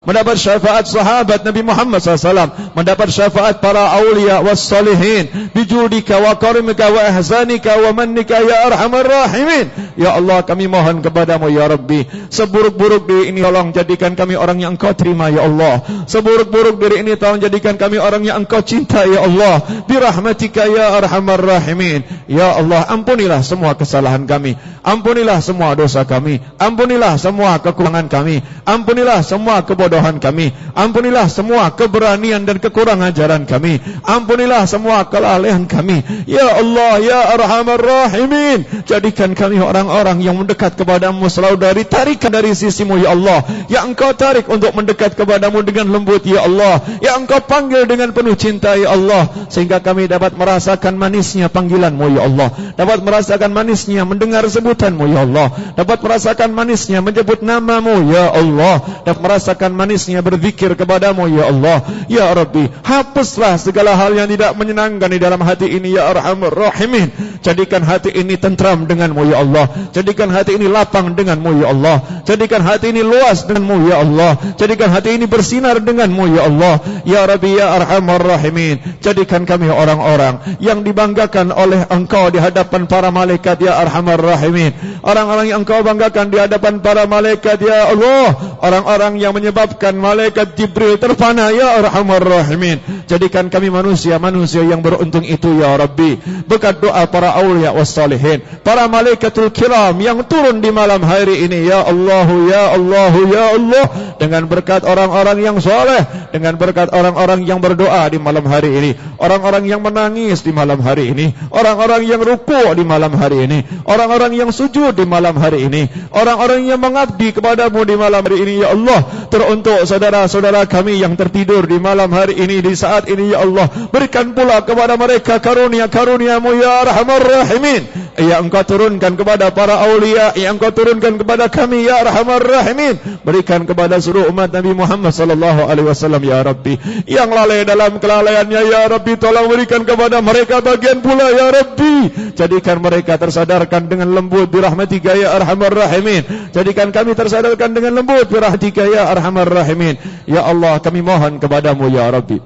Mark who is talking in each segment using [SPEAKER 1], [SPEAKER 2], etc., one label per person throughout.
[SPEAKER 1] mendapat syafaat sahabat Nabi Muhammad SAW, mendapat syafaat para awliya was salihin, bijudika wa karimika wa ihsanika wa mannika ya arhamar rahimin. Ya Allah, kami mohon kepadamu ya Rabbi, seburuk-buruk diri ini tolong jadikan kami orang yang engkau terima ya Allah. Seburuk-buruk diri ini tolong jadikan kami orang yang engkau cinta ya Allah, birahmatika ya arhamar rahimin. Ya Allah, ampunilah semua kesalahan kami, ampunilah semua dosa kami, ampunilah semua kekurangan kami, ampunilah semua kebodohan kami, ampunilah semua keberanian dan kekurangan ajaran kami, ampunilah semua kelalaian kami. Ya Allah, ya arhamar rahimin, jadikan kami orang-orang yang mendekat kepadamu selalu dari tarikan dari sisimu ya Allah, yang engkau tarik untuk mendekat kepadamu dengan lembut ya Allah, yang engkau panggil dengan penuh cinta ya Allah, sehingga kami dapat merasakan manisnya panggilanmu ya Allah, dapat merasakan manisnya mendengar sebutanmu ya Allah, dapat merasakan manisnya menyebut namamu ya Allah, dapat merasakan manisnya berzikir kepadamu ya Allah. Ya Rabbi, hapuslah segala hal yang tidak menyenangkan di dalam hati ini ya arhamar rahimin. Jadikan hati ini tentram denganmu ya Allah, jadikan hati ini lapang denganmu ya Allah, jadikan hati ini luas denganmu ya Allah, jadikan hati ini bersinar denganmu ya Allah. Ya Rabbi ya arhamar rahimin, jadikan kami orang-orang yang dibanggakan oleh engkau di hadapan para malaikat ya arhamar rahimin, orang-orang yang engkau banggakan di hadapan para malaikat ya Allah, orang-orang yang menyebabkan malaikat Jibril terpana ya arhamar rahimin. Jadikan kami manusia-manusia yang beruntung itu ya Rabbi, berkat doa para awliya was salihin, para malaikatul kiram yang turun di malam hari ini ya Allah, ya Allah, ya Allah, dengan berkat orang-orang yang soleh, dengan berkat orang-orang yang berdoa di malam hari ini, orang-orang yang menangis di malam hari ini, orang-orang yang ruku' di malam hari ini, orang-orang yang sujud di malam hari ini, orang-orang yang mengabdi kepadamu di malam hari ini ya Allah. Teruntuk saudara-saudara kami yang tertidur di malam hari ini, di saat ini ya Allah, berikan pula kepada mereka karunia-karuniamu ya arhamar rahimin, yang engkau turunkan kepada para awliya, yang engkau turunkan kepada kami ya arhamar rahimin. Berikan kepada seluruh umat Nabi Muhammad sallallahu alaihi wasallam ya Rabbi, yang lalai dalam kelalaiannya ya Rabbi, tolong berikan kepada mereka bagian pula ya Rabbi. Jadikan mereka tersadarkan dengan lembut birahmatika ya arhamar rahimin, jadikan kami tersadarkan dengan lembut birahmatika ya arhamar rahimin. Ya Allah, kami mohon kepadamu ya Rabbi,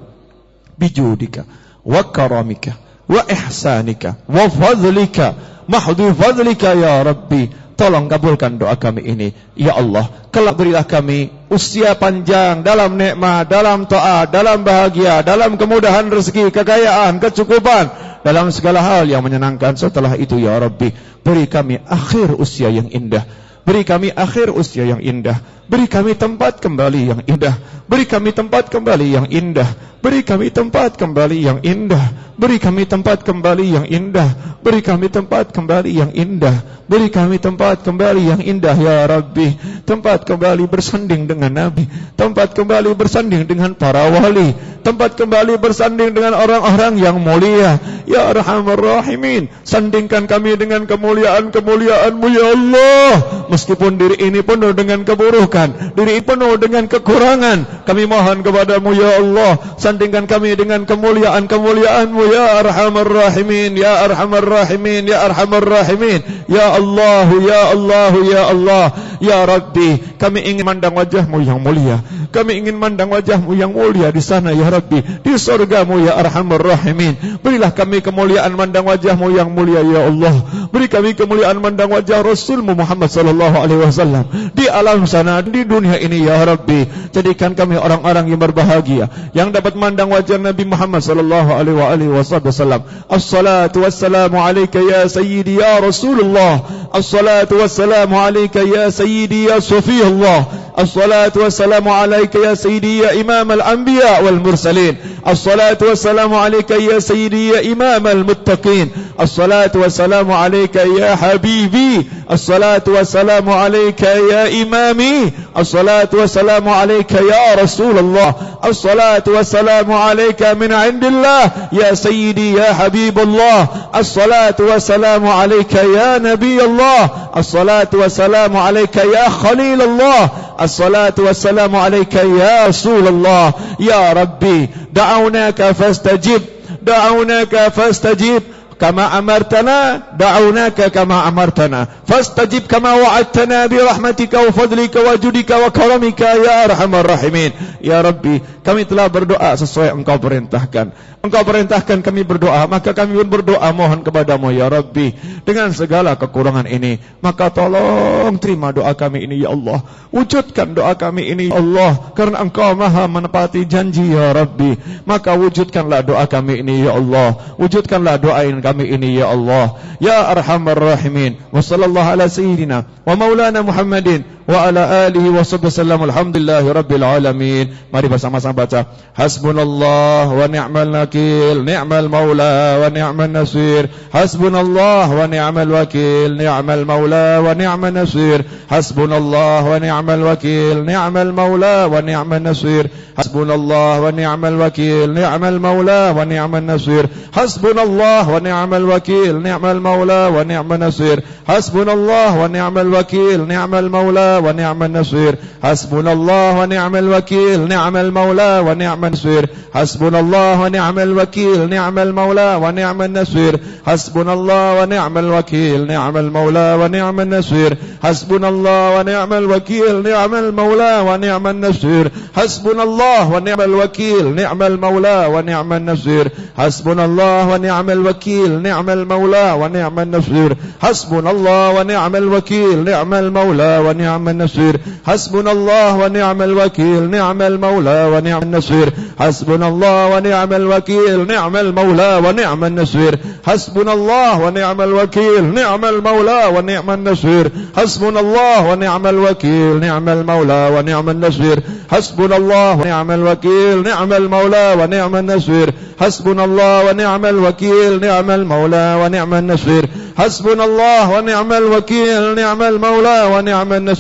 [SPEAKER 1] bijudika wa karamika wa ihsanika wa fadlika, mahdhu fadlika ya Rabbi, tolong kabulkan doa kami ini ya Allah. Kelak berilah kami usia panjang dalam nikmat, dalam taat, dalam bahagia, dalam kemudahan rezeki, kekayaan, kecukupan, dalam segala hal yang menyenangkan. Setelah itu ya Rabbi, beri kami akhir usia yang indah, beri kami akhir usia yang indah, beri kami tempat kembali yang indah, beri kami tempat kembali yang indah, beri kami tempat kembali yang indah, beri kami tempat kembali yang indah, beri kami tempat kembali yang indah, beri kami tempat kembali yang indah ya Rabbi, tempat kembali bersanding dengan Nabi, tempat kembali bersanding dengan para wali, tempat kembali bersanding dengan orang-orang yang mulia ya arhamar rahimin. Sandingkan kami dengan kemuliaan-kemuliaan-Mu ya Allah, meskipun diri ini penuh dengan keburukan, diri penuh dengan kekurangan, kami mohon kepadamu ya Allah, sandingkan kami dengan kemuliaan-kemuliaan-Mu ya arhamar rahimin, ya arhamar rahimin, ya arhamar rahimin. Ya Allah, ya Allah, ya Allah, ya Rabbi, kami ingin mandang wajah-Mu yang mulia, kami ingin mandang wajah-Mu yang mulia di sana ya Rabbi, di surga-Mu ya arhamar rahimin. Berilah kami kemuliaan mandang wajah-Mu yang mulia ya Allah, beri kami kemuliaan mandang wajah Rasul-Mu Muhammad sallallahu alaihi wasallam di alam sana, di dunia ini ya Rabbi. Jadikan kami orang-orang yang berbahagia, yang dapat mandang wajah Nabi Muhammad sallallahu alaihi wasallam. Assalatu wassalamu alayka ya sayyidi ya Rasulullah, assalatu wassalamu alayka ya sayyidi ya Safiyullah, assalatu wassalamu alayka ya sayyidi ya imam al-anbiya wal mursalin, assalatu wassalamu alayka ya sayyidi ya imam al-muttaqin, assalatu wassalamu alayka ya habibi, assalatu wassalamu alayka ya imami, assalatu wassalamu alayka ya Rasulullah, assalatu wassalamu alayka min indillah ya sayyidi ya habibullah, assalatu wassalamu alayka ya nabiyullah, assalatu wassalamu alayka ya khalilullah, assalatu wassalamu alayka ya Rasulullah. Ya Rabbi, da'awnaka fastajib, da'awnaka fastajib, kama amartana da'aunaka kama amartana fastajib kama wa'adtana bi rahmatika wa fadlika wa judika wa karamika ya arhamar rahimin. Ya Rabbi, kami telah berdoa sesuai Engkau perintahkan. Engkau perintahkan kami berdoa, maka kami pun berdoa mohon kepadamu ya Rabbi dengan segala kekurangan ini. Maka tolong terima doa kami ini ya Allah. Wujudkan doa kami ini ya Allah, karena Engkau maha menepati janji ya Rabbi. Maka wujudkanlah doa kami ini ya Allah. Wujudkanlah doain kami ini ya Allah. Ya arhamar rahimin. Wa sallallahu ala sayyidina wa maulana Muhammadin wa ala alihi wa sallam. Alhamdulillahi rabbil alamin. Mari bersama-sama baca hasbunallah wa ni'mal wakil, ni'mal maula wa ni'mal nasir. Hasbunallah wa ni'mal wakil, ni'mal maula wa ni'mal nasir. Hasbunallah wa ni'mal wakil, ni'mal maula wa ni'mal nasir. Hasbunallah wa ni'mal wakil, ni'mal maula wa ni'mal nasir. Hasbunallah wa ni'mal wakil, ni'mal maula wa ni'mal nasir. Hasbunallah wa ni'mal wakil, ni'mal maula wa ni'mal nasir. Hasbunallah wa ni'mal wakil, ni'mal maula wa ni'mal nasir. Hasbunallah wa ni'mal wakil, ni'mal maula wa ni'mal nasir. Hasbunallah wa ni'mal wakil, ni'mal maula wa ni'mal nasir. Hasbunallah wa ni'mal wakil, ni'mal maula wa ni'mal nasir. Hasbunallah wa ni'mal wakil, ni'mal maula wa ni'mal nasir. Hasbunallah wa ni'mal wakil, ni'mal maula wa ni'mal nasir. Hasbunallah wa ni'mal wakil, ni'mal maula wa ni'mal nasir. Hasbunallah wa ni'mal wakil, ni'mal maula wa ni'mal nasir. Hasbunallah wa ni'mal wakil, ni'mal maula wa ni'mal nasir. Hasbunallah wa ni'mal wakil, ni'mal maula wa ni'mal nasir. Hasbunallah wa ni'mal wakil, ni'mal maula wa ni'mal nasir. Hasbunallah wa ni'mal wakil, ni'mal maula wa ni'mal nasir. Hasbunallah wa ni'mal wakil, ni'mal maula wa ni'mal nasir. Hasbunallah wa ni'mal wakil, ni'mal maula wa ni'mal nasir. Hasbunallah wa ni'mal wakil, ni'mal maula wa ni'mal nasir. Hasbunallah ni'mal wakil, ni'mal maula wa ni'mal nasir.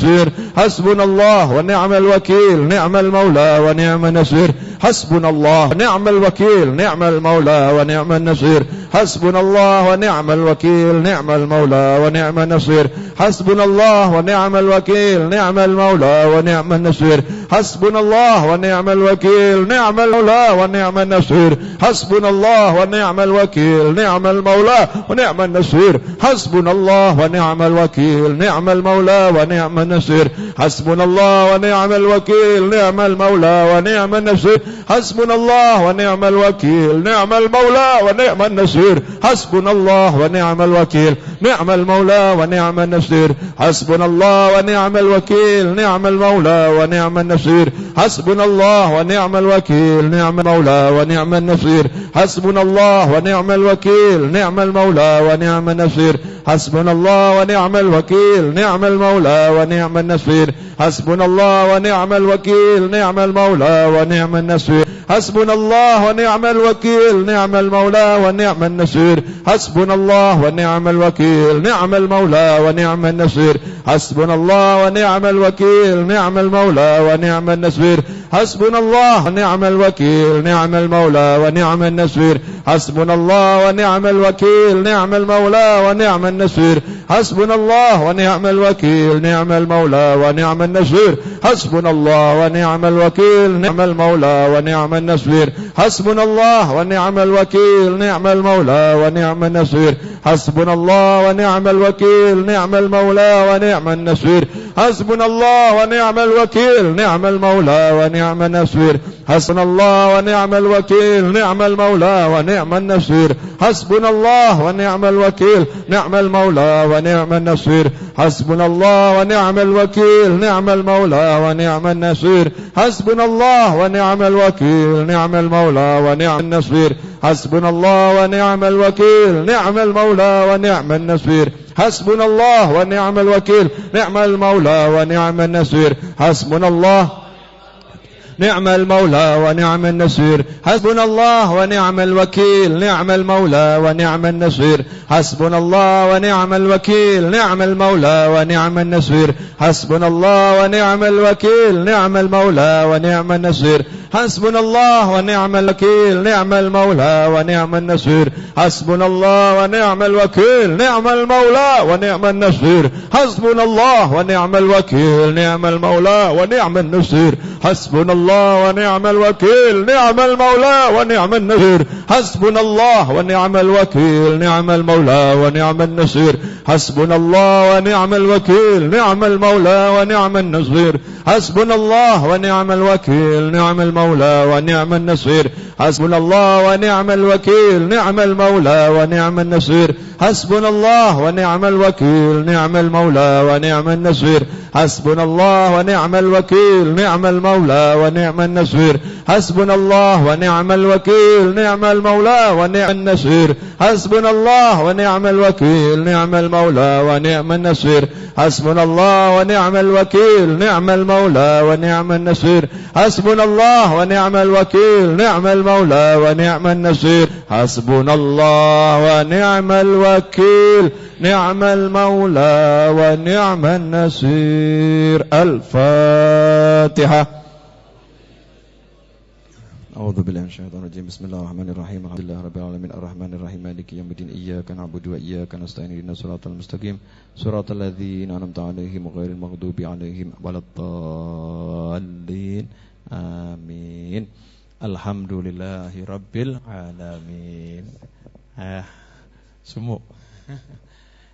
[SPEAKER 1] Hasbunallah wa ni'mal wakil, ni'mal maula wa ni'mal nasir. Hasbunallah wa ni'mal wakil, ni'mal maula wa ni'mal nasir. Hasbunallah wa ni'mal wakil, ni'mal maula wa ni'mal nasir. Hasbunallah wa ni'mal wakil, ni'mal maula wa ni'mal nasir. Hasbunallah wa ni'mal wakil, ni'mal maula wa ni'mal nasir. Hasbunallah wa ni'mal wakil, ni'mal maula wa ni'mal nasir. Hasbunallah wa ni'mal wakil, ni'mal maula wa ni'mal nasir. Hasbunallah wa ni'mal wakil, ni'mal maula wa ni'mal nasir. Hasbunallah wa ni'mal wakil, ni'mal maula wa ni'mal nasir. Hasbunallah wa ni'mal wakil, ni'mal maula wa ni'mal nasir. Hasbunallah wa ni'mal wakil, ni'mal maula wa ni'mal nasir. Hasbunallah wa ni'mal wakil, ni'mal maula wa ni'mal nasir. Hasbunallah wa ni'mal wakil, ni'mal maula wa ni'mal nasir. Hasbunallah wa ni'mal wakil, ni'mal maula wa ni'mal nasir. Hasbunallah wa ni'mal wakil, ni'mal maula wa ni'mal nasir. Hasbunallah wa ni'mal wakil, ni'mal maula wa ni'mal nasir. Hasbunallah wa ni'mal wakil, ni'mal maula wa ni'mal nasir. Hasbunallah wa ni'mal wakil, ni'mal maula wa ni'mal nasir. Hasbunallah wa ni'mal wakil, ni'mal maula wa ni'mal nasir. Hasbunallah wa ni'mal wakil, ni'mal maula wa ni'mal nasir. Hasbunallah wa ni'mal wakil, ni'mal maula wa ni'mal nasir. Hasbunallah wa ni'mal wakil, ni'mal maula wa ni'mal nasir. Hasbunallah wa ni'mal wakil, ni'mal maula wa ni'mal nasir. Hasbunallah wa ni'mal wakil, ni'mal maula wa ni'mal nasir. Hasbunallah wa ni'mal wakil, ni'mal maula wa ni'mal nasir. Hasbunallah wa ni'mal wakil, ni'mal maula wa ni'mal nasir. Hasbunallah wa ni'mal wakil, ni'mal maula wa ni'mal nasir. Hasbunallah wa ni'mal wakil, ni'mal maula wa ni'mal nasir. Hasbunallah wa ni'mal wakil, ni'mal maula wa ni'mal nasir. Hasbunallah نعم المولى ونعم النصير. حسبنا الله ونعم الوكيل، نعم المولى ونعم النصير. حسبنا الله ونعم الوكيل، نعم المولى ونعم النصير. حسبنا الله ونعم الوكيل، نعم المولى ونعم النصير. Hasbunallah wa ni'mal wakil, ni'mal maula wa ni'mal nasir. Hasbunallah wa ni'mal wakil, ni'mal maula wa ni'mal nasir. Hasbunallah wa ni'mal wakil, ni'mal maula wa ni'mal nasir. Hasbunallah wa ni'mal wakil, ni'mal maula wa ni'mal nasir. Hasbunallah wa ni'mal wakil, ni'mal maula wa ni'mal nasir. Hasbunallah wa ni'mal wakil, ni'mal maula wa ni'mal nasir. Hasbunallah wa ni'mal wakil, ni'mal maula wa ni'mal nasir. Hasbunallah wa ni'mal wakil, ni'mal maula wa ni'mal nasir. Hasbunallah wa ni'mal wakil, ni'mal maula wa ni'mal nasir. Hasbunallah wa ni'mal wakil, ni'mal maula wa ni'mal nasir. Hasbunallah wa ni'mal wakil, ni'mal maula wa ni'mal nasir. Hasbunallah wa ni'mal wakil, ni'mal maula wa ni'mal nasir. Hasbunallah wa ni'mal wakil, ni'mal maula wa ni'mal nasir. Hasbunallah wa ni'mal wakil, ni'mal maula wa ni'mal nasir. Hasbunallah wa ni'mal wakil, ni'mal maula wa ni'mal nasir. Al-Fatihah. A'udzu billahi minasyaitonir rajim. Bismillahirrahmanirrahim. Alhamdulillahirabbil alamin arrahmanir rahim maliki yaumiddin iyyaka na'budu wa iyyaka nasta'in ihdinas siratal mustaqim siratal ladzina an'amta 'alaihim ghairil maghdubi 'alaihim waladdallin. Amin. Alhamdulillahirabbil alamin. Sumuk.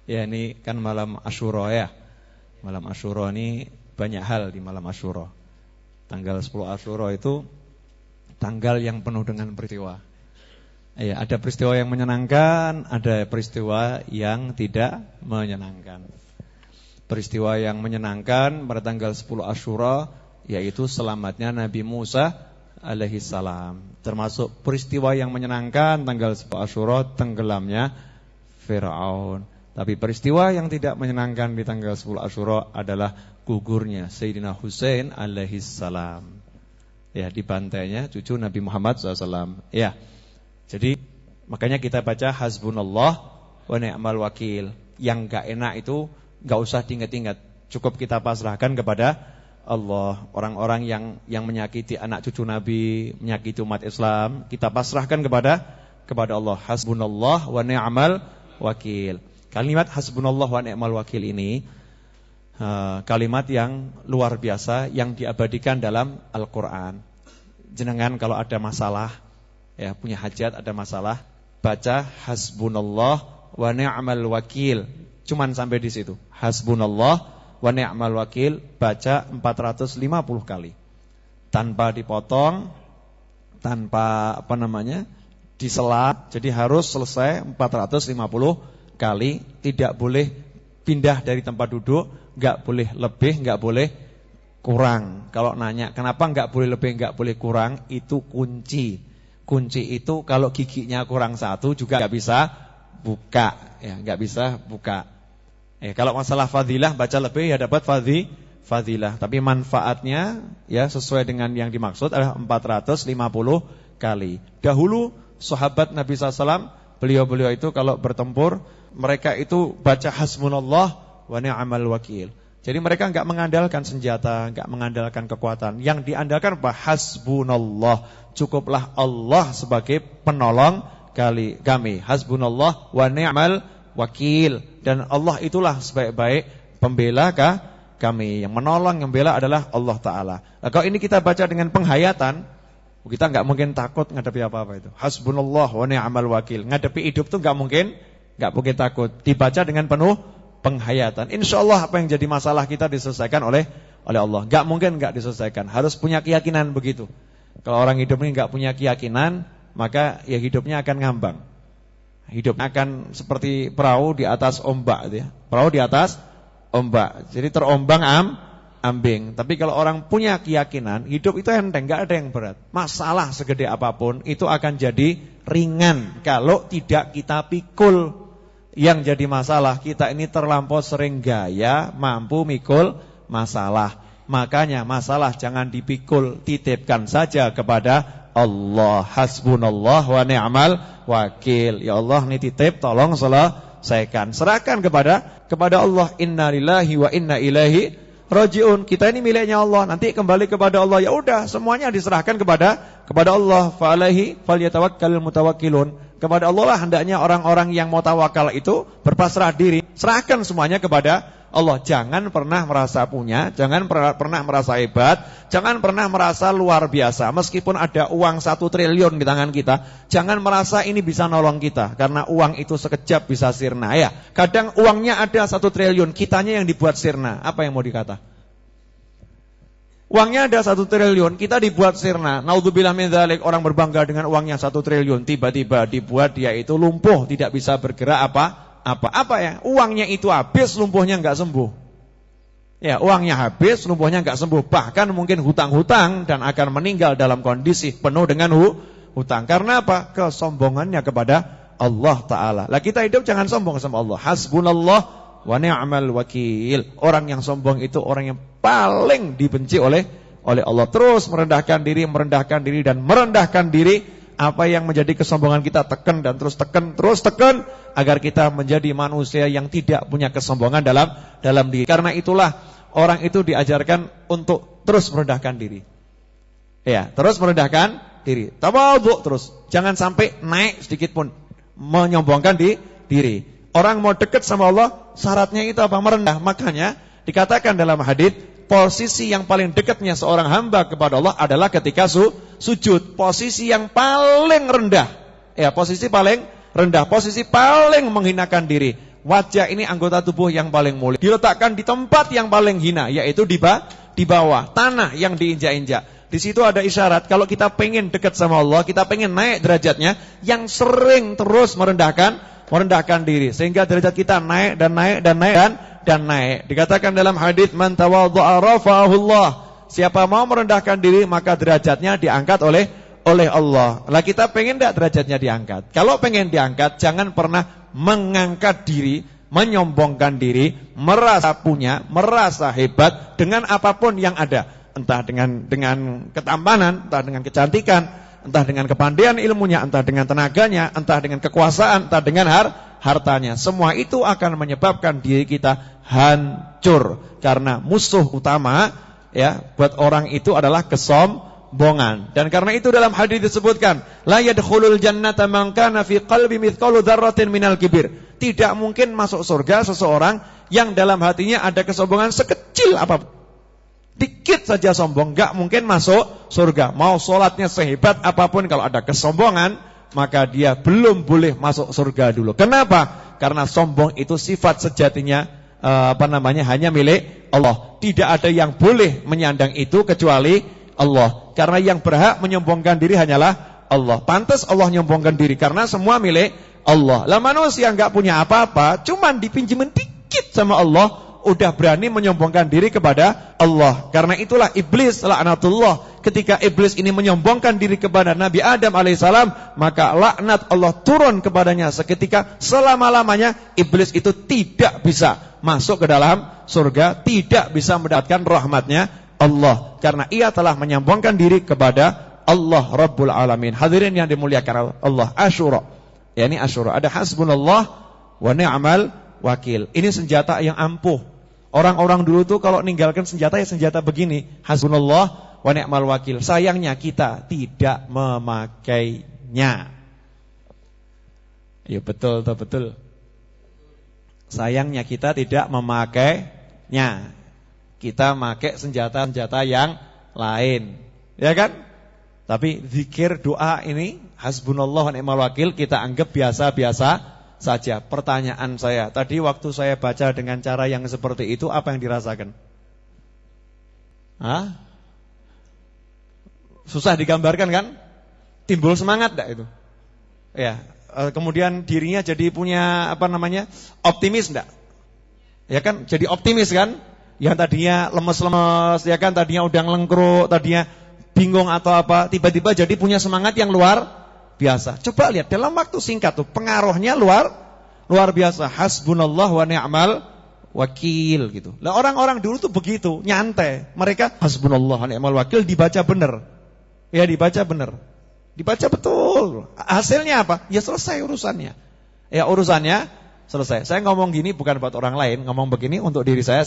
[SPEAKER 1] Ya, ini kan malam Asyura ya. Malam Asyura ini banyak hal di malam Asyura. Tanggal 10 Asyura itu tanggal yang penuh dengan peristiwa. Ya, ada peristiwa yang menyenangkan, ada peristiwa yang tidak menyenangkan. Peristiwa yang menyenangkan pada tanggal 10 Asyura yaitu selamatnya Nabi Musa alaihi salam. Termasuk peristiwa yang menyenangkan tanggal 10 Asyura tenggelamnya Firaun. Tapi peristiwa yang tidak menyenangkan di tanggal 10 Asyura adalah gugurnya Sayyidina Husain alaihi salam. Ya, dibantainya cucu Nabi Muhammad SAW. Ya, jadi makanya kita baca hasbunallah wa ni'mal wakil. Yang gak enak itu gak usah diingat-ingat, cukup kita pasrahkan kepada Allah. Orang-orang yang menyakiti anak cucu Nabi, menyakiti umat Islam, kita pasrahkan kepada Allah. Hasbunallah wa ni'mal wakil. Kalimat hasbunallah wa ni'mal wakil ini kalimat yang luar biasa yang diabadikan dalam Al-Quran. Jenengan kalau ada masalah, ya punya hajat, ada masalah, baca hasbunallah wa ni'mal wakil. Cuman sampai di situ. Hasbunallah wa ni'mal wakil, baca 450 kali. Tanpa dipotong, tanpa disela. Jadi harus selesai 450 kali, tidak boleh pindah dari tempat duduk, enggak boleh lebih, enggak boleh kurang. Kalau nanya kenapa enggak boleh lebih, enggak boleh kurang, itu kunci. Kunci itu kalau giginya kurang satu juga enggak bisa buka, ya enggak bisa buka. Kalau masalah fadilah baca lebih ya dapat fadilah, tapi manfaatnya ya sesuai dengan yang dimaksud adalah 450 kali. Dahulu sahabat Nabi SAW, beliau-beliau itu kalau bertempur, mereka itu baca hasbunallah wa ni'mal wakil. Jadi mereka enggak mengandalkan senjata, enggak mengandalkan kekuatan. Yang diandalkan apa? Hasbunallah. Cukuplah Allah sebagai penolong kami. Hasbunallah wa ni'mal wakil. Dan Allah itulah sebaik-baik pembela kami. Yang menolong, yang membela adalah Allah Ta'ala. Nah, kalau ini kita baca dengan penghayatan, kita enggak mungkin takut ngadepi apa-apa itu. Hasbunallah wa ni'mal wakil. Ngadepi hidup itu enggak mungkin takut. Dibaca dengan penuh penghayatan. Insyaallah apa yang jadi masalah kita diselesaikan oleh Allah. Enggak mungkin enggak diselesaikan. Harus punya keyakinan begitu. Kalau orang hidup ini enggak punya keyakinan, maka ya hidupnya akan ngambang. Hidup akan seperti perahu di atas ombak gitu ya. Perahu di atas ombak. Jadi terombang ambing. Tapi kalau orang punya keyakinan, hidup itu enteng, enggak ada yang berat. Masalah segede apapun itu akan jadi ringan kalau tidak kita pikul. Yang jadi masalah kita ini terlampau sering gaya mampu mikul masalah. Makanya masalah jangan dipikul, titipkan saja kepada Allah. Hasbunallah wa ni'mal wakil. Ya Allah, ini titip, tolong selesaikan. Serahkan kepada Allah. Inna lillahi wa inna ilaihi rajiun. Kita ini miliknya Allah, nanti kembali kepada Allah. Ya udah, semuanya diserahkan kepada Allah. Fa alaihi falyatawakkalul mutawakkilun. Kepada Allah lah hendaknya orang-orang yang mau tawakal itu berpasrah diri. Serahkan semuanya kepada Allah. Jangan pernah merasa punya, jangan pernah merasa hebat, jangan pernah merasa luar biasa. Meskipun ada uang 1 triliun di tangan kita, jangan merasa ini bisa nolong kita. Karena uang itu sekejap bisa sirna. Ya, kadang uangnya ada 1 triliun, kitanya yang dibuat sirna. Apa yang mau dikata? Uangnya ada 1 triliun, kita dibuat sirna. Naudzubillah min dzalik, orang berbangga dengan uangnya 1 triliun, tiba-tiba dibuat dia itu lumpuh, tidak bisa bergerak apa ya? Uangnya itu habis, lumpuhnya enggak sembuh. Ya, uangnya habis, lumpuhnya enggak sembuh. Bahkan mungkin hutang-hutang dan akan meninggal dalam kondisi penuh dengan hutang. Karena apa? Kesombongannya kepada Allah Ta'ala. Lah kita hidup jangan sombong sama Allah. Hasbunallah wa ni'mal wakil. Orang yang sombong itu orang yang paling dibenci oleh Allah. Terus merendahkan diri dan merendahkan diri. Apa yang menjadi kesombongan kita tekan dan terus tekan agar kita menjadi manusia yang tidak punya kesombongan dalam diri. Karena itulah orang itu diajarkan untuk terus merendahkan diri. Ya, terus merendahkan diri. Tawadhu terus. Jangan sampai naik sedikit pun menyombongkan diri. Orang mau dekat sama Allah, syaratnya itu apa? Merendah. Makanya dikatakan dalam hadis, posisi yang paling dekatnya seorang hamba kepada Allah adalah ketika sujud. Posisi yang paling rendah. Ya, posisi paling rendah, posisi paling menghinakan diri. Wajah ini anggota tubuh yang paling mulia. Diletakkan di tempat yang paling hina, yaitu di bawah tanah yang diinjak-injak. Di situ ada isyarat kalau kita pengen dekat sama Allah, kita pengen naik derajatnya, yang sering terus merendahkan diri sehingga derajat kita naik dan naik. Dikatakan dalam hadis, man tawaddu'a rafa'ahu Allah. Siapa mau merendahkan diri maka derajatnya diangkat oleh Allah. Lah kita pengen enggak derajatnya diangkat? Kalau pengen diangkat, jangan pernah mengangkat diri, menyombongkan diri, merasa punya, merasa hebat dengan apapun yang ada. Entah dengan ketampanan, entah dengan kecantikan, entah dengan kepandaian ilmunya, entah dengan tenaganya, entah dengan kekuasaan, entah dengan hartanya. Semua itu akan menyebabkan diri kita hancur. Karena musuh utama ya buat orang itu adalah kesombongan. Dan karena itu dalam hadis disebutkan, la yadkhulul jannata man kana fi qalbi mithqalu dzarratin minal kibir. Tidak mungkin masuk surga seseorang yang dalam hatinya ada kesombongan sekecil apapun. Dikit saja sombong, enggak mungkin masuk surga. Mau sholatnya sehebat apapun, kalau ada kesombongan, maka dia belum boleh masuk surga dulu. Kenapa? Karena sombong itu sifat sejatinya hanya milik Allah. Tidak ada yang boleh menyandang itu kecuali Allah. Karena yang berhak menyombongkan diri hanyalah Allah. Pantas Allah nyombongkan diri karena semua milik Allah. Lah manusia enggak punya apa-apa, cuman dipinjemin dikit sama Allah, udah berani menyombongkan diri kepada Allah. Karena itulah iblis laknatullah, ketika iblis ini menyombongkan diri kepada Nabi Adam alaihissalam, maka laknat Allah turun kepadanya seketika. Selama-lamanya iblis itu tidak bisa masuk ke dalam surga, tidak bisa mendapatkan rahmatnya Allah, karena ia telah menyombongkan diri kepada Allah Rabbul Alamin. Hadirin yang dimuliakan Allah, Asyura. Ya, ini Asyura. Ada hasbunallah wa ni'mal wakil. Ini senjata yang ampuh. Orang-orang dulu tuh kalau ninggalkan senjata ya senjata begini, hasbunallah wa ni'mal wakil. Sayangnya kita tidak memakainya. Ya betul. Sayangnya kita tidak memakainya. Kita pakai senjata-senjata yang lain. Ya kan? Tapi zikir doa ini hasbunallah wa ni'mal wakil kita anggap biasa-biasa saja. Pertanyaan saya, tadi waktu saya baca dengan cara yang seperti itu, apa yang dirasakan? Susah digambarkan kan? Timbul semangat enggak itu? Ya, kemudian dirinya jadi punya optimis enggak? Ya kan, jadi optimis kan? Yang tadinya lemes-lemes, ya kan, tadinya udah ngelengkruk, tadinya bingung atau apa, tiba-tiba jadi punya semangat yang luar biasa. Coba lihat dalam waktu singkat tuh pengaruhnya luar biasa. Hasbunallah wa ni'mal wakil gitu. Lah orang-orang dulu tuh begitu, nyantai. Mereka hasbunallah wa ni'mal wakil dibaca benar. Ya dibaca benar. Dibaca betul. Hasilnya apa? Ya selesai urusannya. Ya urusannya selesai. Saya ngomong gini bukan buat orang lain, ngomong begini untuk diri saya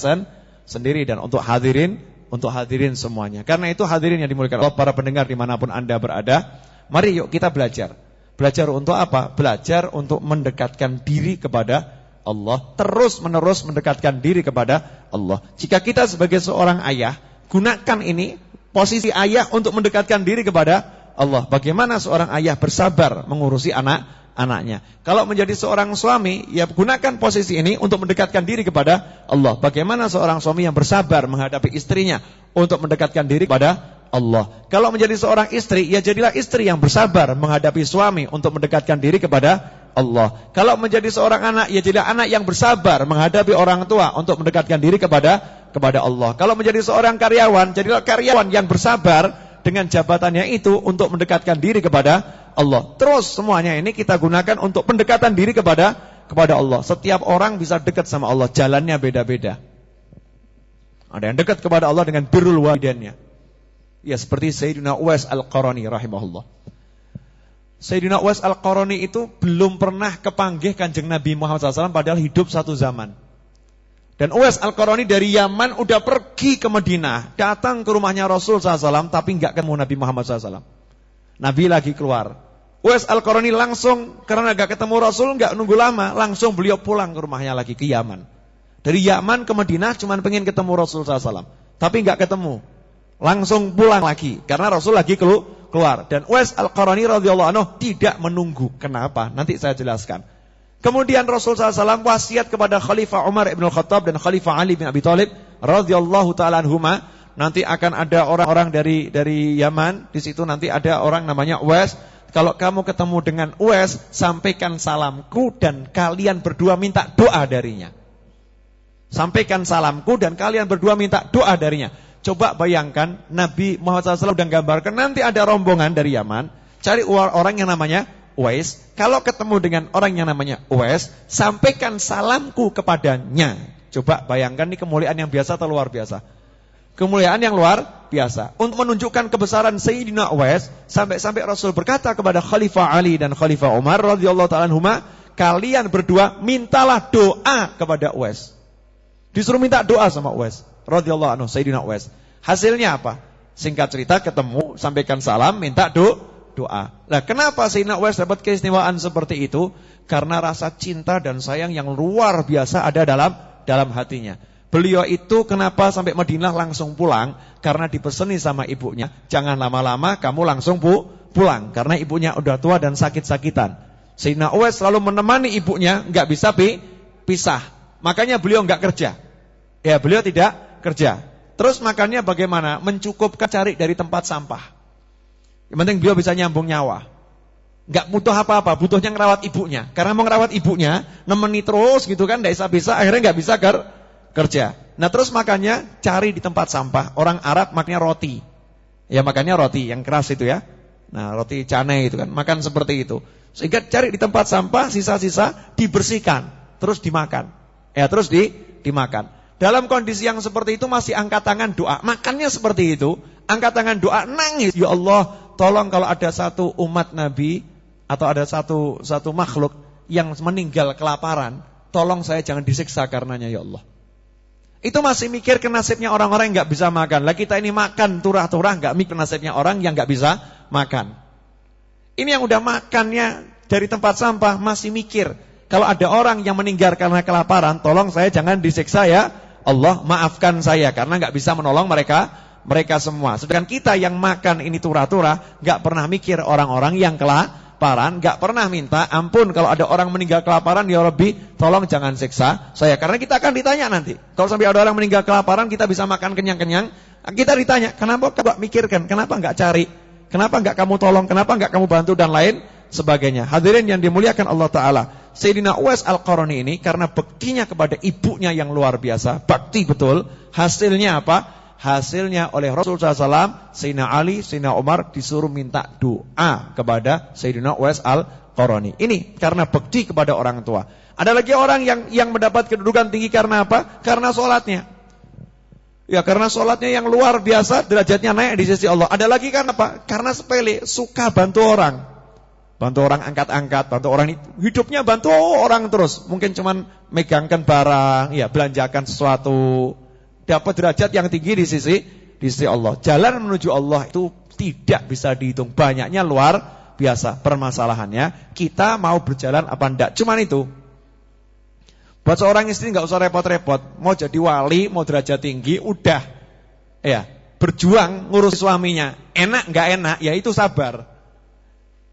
[SPEAKER 1] sendiri dan untuk hadirin semuanya. Karena itu hadirin yang dimuliakan Allah, para pendengar dimanapun Anda berada, mari yuk kita belajar. Belajar untuk apa? Belajar untuk mendekatkan diri kepada Allah, terus menerus mendekatkan diri kepada Allah. Jika kita sebagai seorang ayah, gunakan ini posisi ayah untuk mendekatkan diri kepada Allah. Bagaimana seorang ayah bersabar mengurusi anaknya. Kalau menjadi seorang suami, ya gunakan posisi ini untuk mendekatkan diri kepada Allah. Bagaimana seorang suami yang bersabar menghadapi istrinya untuk mendekatkan diri kepada Allah. Kalau menjadi seorang istri, ya jadilah istri yang bersabar menghadapi suami untuk mendekatkan diri kepada Allah. Kalau menjadi seorang anak, ya jadilah anak yang bersabar menghadapi orang tua untuk mendekatkan diri kepada Allah. Kalau menjadi seorang karyawan, jadilah karyawan yang bersabar dengan jabatannya itu untuk mendekatkan diri kepada Allah. Terus semuanya ini kita gunakan untuk pendekatan diri kepada Allah. Setiap orang bisa dekat sama Allah, jalannya beda-beda. Ada yang dekat kepada Allah dengan birrul walidainnya. Ya seperti Sayyidina Uwais Al-Qarani rahimahullah. Sayyidina Uwais Al-Qarani itu belum pernah kepanggih Kanjeng Nabi Muhammad SAW padahal hidup satu zaman. Dan Uwais Al-Qarani dari Yaman udah pergi ke Madinah, datang ke rumahnya Rasul SAW, tapi enggak ketemu Nabi Muhammad SAW. Nabi lagi keluar. Uwais Al-Qarani langsung, karena enggak ketemu Rasul, enggak nunggu lama, langsung beliau pulang ke rumahnya lagi ke Yaman. Dari Yaman ke Madinah cuma pengen ketemu Rasul SAW, tapi enggak ketemu. Langsung pulang lagi, karena Rasul lagi keluar. Dan Uwais Al-Qarani radhiyallahu anhu tidak menunggu. Kenapa? Nanti saya jelaskan. Kemudian Rasul SAW wasiat kepada Khalifah Umar ibn Khattab dan Khalifah Ali bin Abi Thalib radhiyallahu ta'ala anhuma. Nanti akan ada orang-orang dari Yaman. Di situ nanti ada orang namanya Uwais. Kalau kamu ketemu dengan Uwais, sampaikan salamku dan kalian berdua minta doa darinya. Sampaikan salamku dan kalian berdua minta doa darinya. Coba bayangkan, Nabi Muhammad SAW sudah gambarkan nanti ada rombongan dari Yaman, cari orang yang namanya Uwais. Kalau ketemu dengan orang yang namanya Uwais, sampaikan salamku kepadanya. Coba bayangkan, ini kemuliaan yang biasa atau luar biasa? Kemuliaan yang luar biasa. Untuk menunjukkan kebesaran Sayyidina Uwais, sampai-sampai Rasul berkata kepada Khalifah Ali dan Khalifah Umar radhiyallahu ta'ala anhuma, kalian berdua mintalah doa kepada Uwais. Disuruh minta doa sama Uwais radhiyallahu anhu, Sayyidina Uwais. Hasilnya apa? Singkat cerita, ketemu, sampaikan salam, minta doa. Nah, kenapa Sayyidina Uwais dapat keistimewaan seperti itu? Karena rasa cinta dan sayang yang luar biasa ada dalam hatinya. Beliau itu kenapa sampai Madinah langsung pulang? Karena dipeseni sama ibunya, jangan lama-lama, kamu langsung pulang. Karena ibunya udah tua dan sakit-sakitan. Sayyidina Uwais selalu menemani ibunya, nggak bisa pisah. Makanya beliau nggak kerja. Ya, beliau tidak kerja. Terus makannya bagaimana? Mencukupkan cari dari tempat sampah. Yang penting beliau bisa nyambung nyawa. Gak butuh apa-apa, butuhnya ngerawat ibunya. Karena mau ngerawat ibunya, nemeni terus gitu kan, gak bisa, akhirnya gak bisa kerja. Nah terus makannya cari di tempat sampah. Orang Arab makannya roti. Ya makannya roti yang keras itu ya. Nah roti canai itu kan, makan seperti itu. Sehingga cari di tempat sampah, sisa-sisa dibersihkan, terus dimakan. Ya terus dimakan. Dalam kondisi yang seperti itu masih angkat tangan doa. Makannya seperti itu, angkat tangan doa, nangis. Ya Allah, tolong kalau ada satu umat Nabi atau ada satu makhluk yang meninggal kelaparan, tolong saya jangan disiksa karenanya ya Allah. Itu masih mikir ke nasibnya orang-orang yang gak bisa makan. Lah kita ini makan turah-turah, gak mikir nasibnya orang yang gak bisa makan. Ini yang udah makannya dari tempat sampah masih mikir, kalau ada orang yang meninggal karena kelaparan, tolong saya jangan disiksa ya Allah, maafkan saya karena gak bisa menolong mereka semua. Sedangkan kita yang makan ini turah-turah, gak pernah mikir orang-orang yang kelaparan, gak pernah minta ampun kalau ada orang meninggal kelaparan, ya Rabbi tolong jangan siksa saya. Karena kita akan ditanya nanti, kalau sampai ada orang meninggal kelaparan kita bisa makan kenyang-kenyang, kita ditanya, kenapa gak mikirkan, kenapa gak cari, kenapa gak kamu tolong, kenapa gak kamu bantu dan lain sebagainya. Hadirin yang dimuliakan Allah Ta'ala, Sayyidina Uwais Al-Qarani ini karena baktinya kepada ibunya yang luar biasa, bakti betul, hasilnya apa? Hasilnya oleh Rasulullah SAW, Sayyidina Ali, Sayyidina Umar disuruh minta doa kepada Sayyidina Uwais Al-Qarani. Ini karena bakti kepada orang tua. Ada lagi orang yang mendapat kedudukan tinggi karena apa? Karena sholatnya. Ya karena sholatnya yang luar biasa, derajatnya naik di sisi Allah. Ada lagi karena apa? Karena sepele, suka bantu orang. Bantu orang angkat-angkat, bantu orang hidupnya bantu orang terus. Mungkin cuman megangkan barang, ya belanjakan sesuatu. dapat derajat yang tinggi di sisi Allah. Jalan menuju Allah itu tidak bisa dihitung, banyaknya luar biasa. Permasalahannya kita mau berjalan apa enggak. Cuman itu. Buat seorang istri enggak usah repot-repot, mau jadi wali, mau derajat tinggi, udah ya, berjuang ngurus suaminya. Enak enggak enak, ya itu sabar.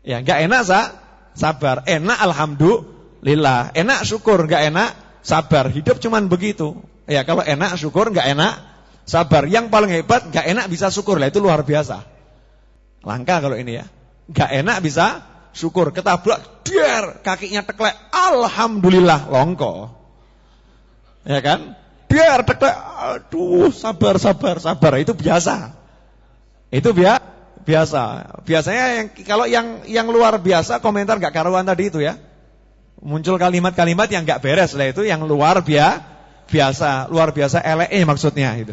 [SPEAKER 1] Ya, enggak enak sabar. Enak alhamdulillah. Enak syukur, enggak enak sabar. Hidup cuman begitu. Ya, kalau enak syukur, enggak enak sabar. Yang paling hebat enggak enak bisa syukur. Lah itu luar biasa. Langka kalau ini ya. Enggak enak bisa syukur. Ketabrak, der, kakinya teklek. Alhamdulillah, longko. Ya kan? Der, teklek. Aduh, sabar. Itu biasa. Itu biasa. Biasanya kalau yang luar biasa komentar enggak karuan tadi itu ya. Muncul kalimat-kalimat yang enggak beres lah, itu yang luar biasa. Luar biasa eleknya maksudnya itu.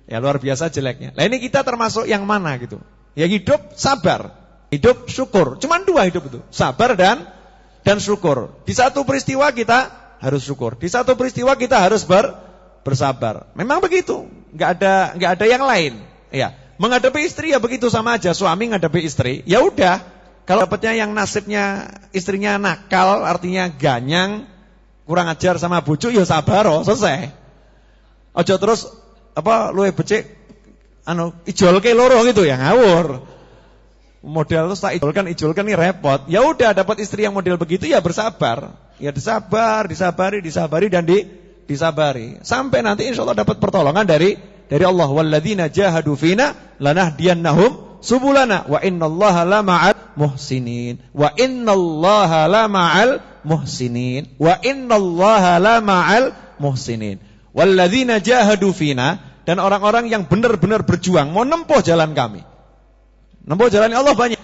[SPEAKER 1] Ya luar biasa jeleknya. Nah ini kita termasuk yang mana gitu? Ya hidup sabar, hidup syukur. Cuman dua hidup itu, sabar dan syukur. Di satu peristiwa kita harus syukur, di satu peristiwa kita harus bersabar. Memang begitu, nggak ada yang lain. Ya, menghadapi istri ya begitu sama aja. Suami menghadapi istri, ya udah. Kalau dapatnya yang nasibnya istrinya nakal, artinya ganyang, kurang ajar sama bojo, ya sabar, selesai. Ojo terus luwe becik. Ijolke loro gitu ya, ngawur. Model terus tak ijolkan ini repot. Ya udah, dapat istri yang model begitu ya bersabar. Ya disabari dan disabari. Sampai nanti insyaallah dapat pertolongan dari Allah. Walladzina jahadu fina lanahdiyannahum subulana wa innallaha lama'al muhsinin. Wa innallaha lama'al muhsinin. Wa innallaha lama'al muhsinin. Walladzina jahadu fina, dan orang-orang yang benar-benar berjuang mau nempuh jalan kami. Nempuh jalan Allah banyak.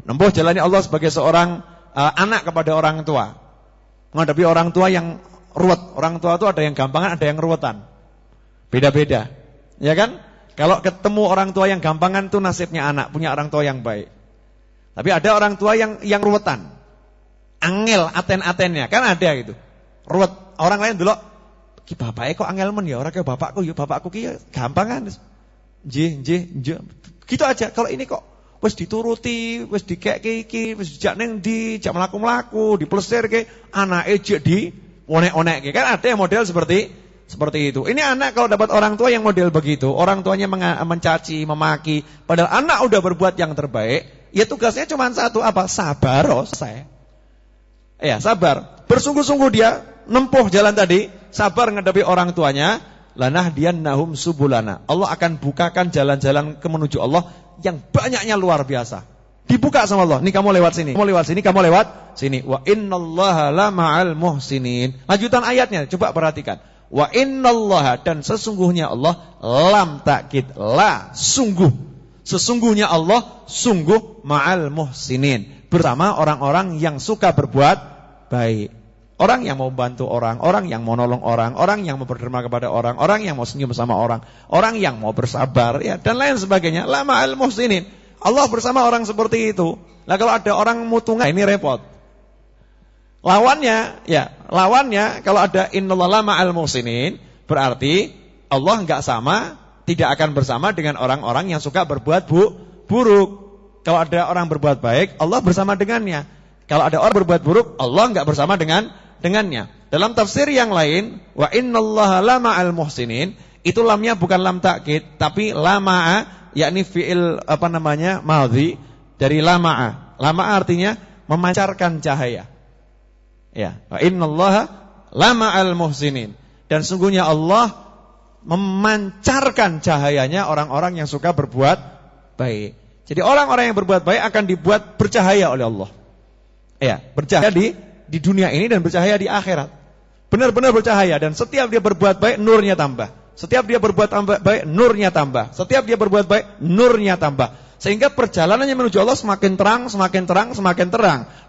[SPEAKER 1] Nempuh jalan Allah sebagai seorang anak kepada orang tua. Menghadapi orang tua yang ruwet. Orang tua itu ada yang gampangan, ada yang ruwetan. Beda-beda. Ya kan? Kalau ketemu orang tua yang gampangan itu nasibnya anak punya orang tua yang baik. Tapi ada orang tua yang ruwetan. Angel aten-atennya, kan ada gitu. Ruwet. Orang lain dulu, ki bapake kok angel men ya, ora kaya bapakku ya, bapakku ki gampangan. Nggih. Gitu aja. Kalau ini kok wis dituruti, wis dikeki iki, wis dijak ning ndi, jak mlaku-mlaku, diplesirke, anake jek di onek-onekke. Kan ada yang model seperti itu. Ini anak kalau dapat orang tua yang model begitu, orang tuanya mencaci, memaki, padahal anak udah berbuat yang terbaik, ya tugasnya cuma satu, apa? Sabar, selesai. Ya, sabar. Bersungguh-sungguh dia nempuh jalan tadi, sabar menghadapi orang tuanya, lanahdiyannahum subulana. Allah akan bukakan jalan-jalan menuju Allah yang banyaknya luar biasa. Dibuka sama Allah. Nih kamu lewat sini, kamu lewat sini. Wa innallaha lama'al muhsinin. Lanjutan ayatnya, coba perhatikan. Wa innallaha, dan sesungguhnya Allah, lam takkid, la, sungguh. Sesungguhnya Allah sungguh ma'al muhsinin, bersama orang-orang yang suka berbuat baik. Orang yang mau bantu orang yang mau nolong orang yang mau berderma kepada orang yang mau senyum sama orang yang mau bersabar, ya, dan lain sebagainya. La ma'al muhsinin. Allah bersama orang seperti itu. Nah, kalau ada orang mutungan, ini repot. Lawannya kalau ada innallaha ma'al muhsinin, berarti Allah enggak sama, tidak akan bersama dengan orang-orang yang suka berbuat buruk. Kalau ada orang berbuat baik, Allah bersama dengannya. Kalau ada orang berbuat buruk, Allah enggak bersama dengannya. Dalam tafsir yang lain, wa innallaha lama'al muhsinin, itu lamnya bukan lam takkid, tapi lama'a, yakni fi'il madhi dari lama'a. Lama'a artinya memancarkan cahaya. Ya, wa innallaha lama'al muhsinin, dan sungguhnya Allah memancarkan cahayanya orang-orang yang suka berbuat baik. Jadi orang-orang yang berbuat baik akan dibuat bercahaya oleh Allah. Ya, bercahaya di dunia ini dan bercahaya di akhirat. Benar-benar bercahaya, dan setiap dia berbuat baik nurnya tambah. Setiap dia berbuat baik nurnya tambah. Setiap dia berbuat baik nurnya tambah. Sehingga perjalanannya menuju Allah semakin terang.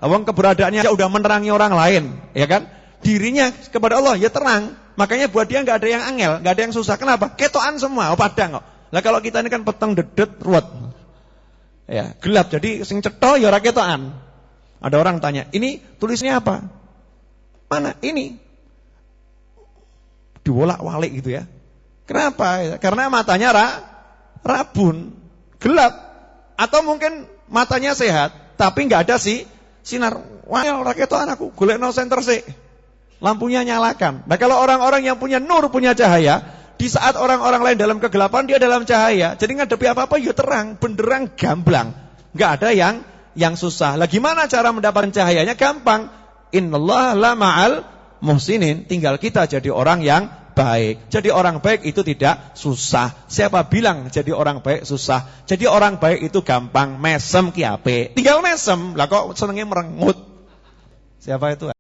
[SPEAKER 1] Awang keberadaannya udah menerangi orang lain, ya kan? Dirinya kepada Allah ya terang. Makanya buat dia enggak ada yang angel, enggak ada yang susah. Kenapa? Ketokan semua, padang kok. Lah kalau kita ini kan peteng dedet ruwet. Ya, gelap, jadi sing cetha ya ora ketokan. Ada orang tanya, ini tulisnya apa? Mana? Ini. Diwolak-walik gitu ya. Kenapa? Karena matanya rabun, gelap. Atau mungkin matanya sehat, tapi nggak ada sinar. Wah, ora ketok anakku, golekno senter sik. Lampunya nyalakan. Nah, kalau orang-orang yang punya nur, punya cahaya, di saat orang-orang lain dalam kegelapan, dia dalam cahaya. Jadi ngadepi apa-apa ya terang, benderang, gamblang. Nggak ada yang susah. Lah gimana cara mendapatkan cahayanya? Gampang. Innallaha la ma'al muhsinin. Tinggal kita jadi orang yang baik. Jadi orang baik itu tidak susah. Siapa bilang jadi orang baik susah? Jadi orang baik itu gampang, mesem ki apik. Tinggal mesem. Lah kok senenge merengut. Siapa itu?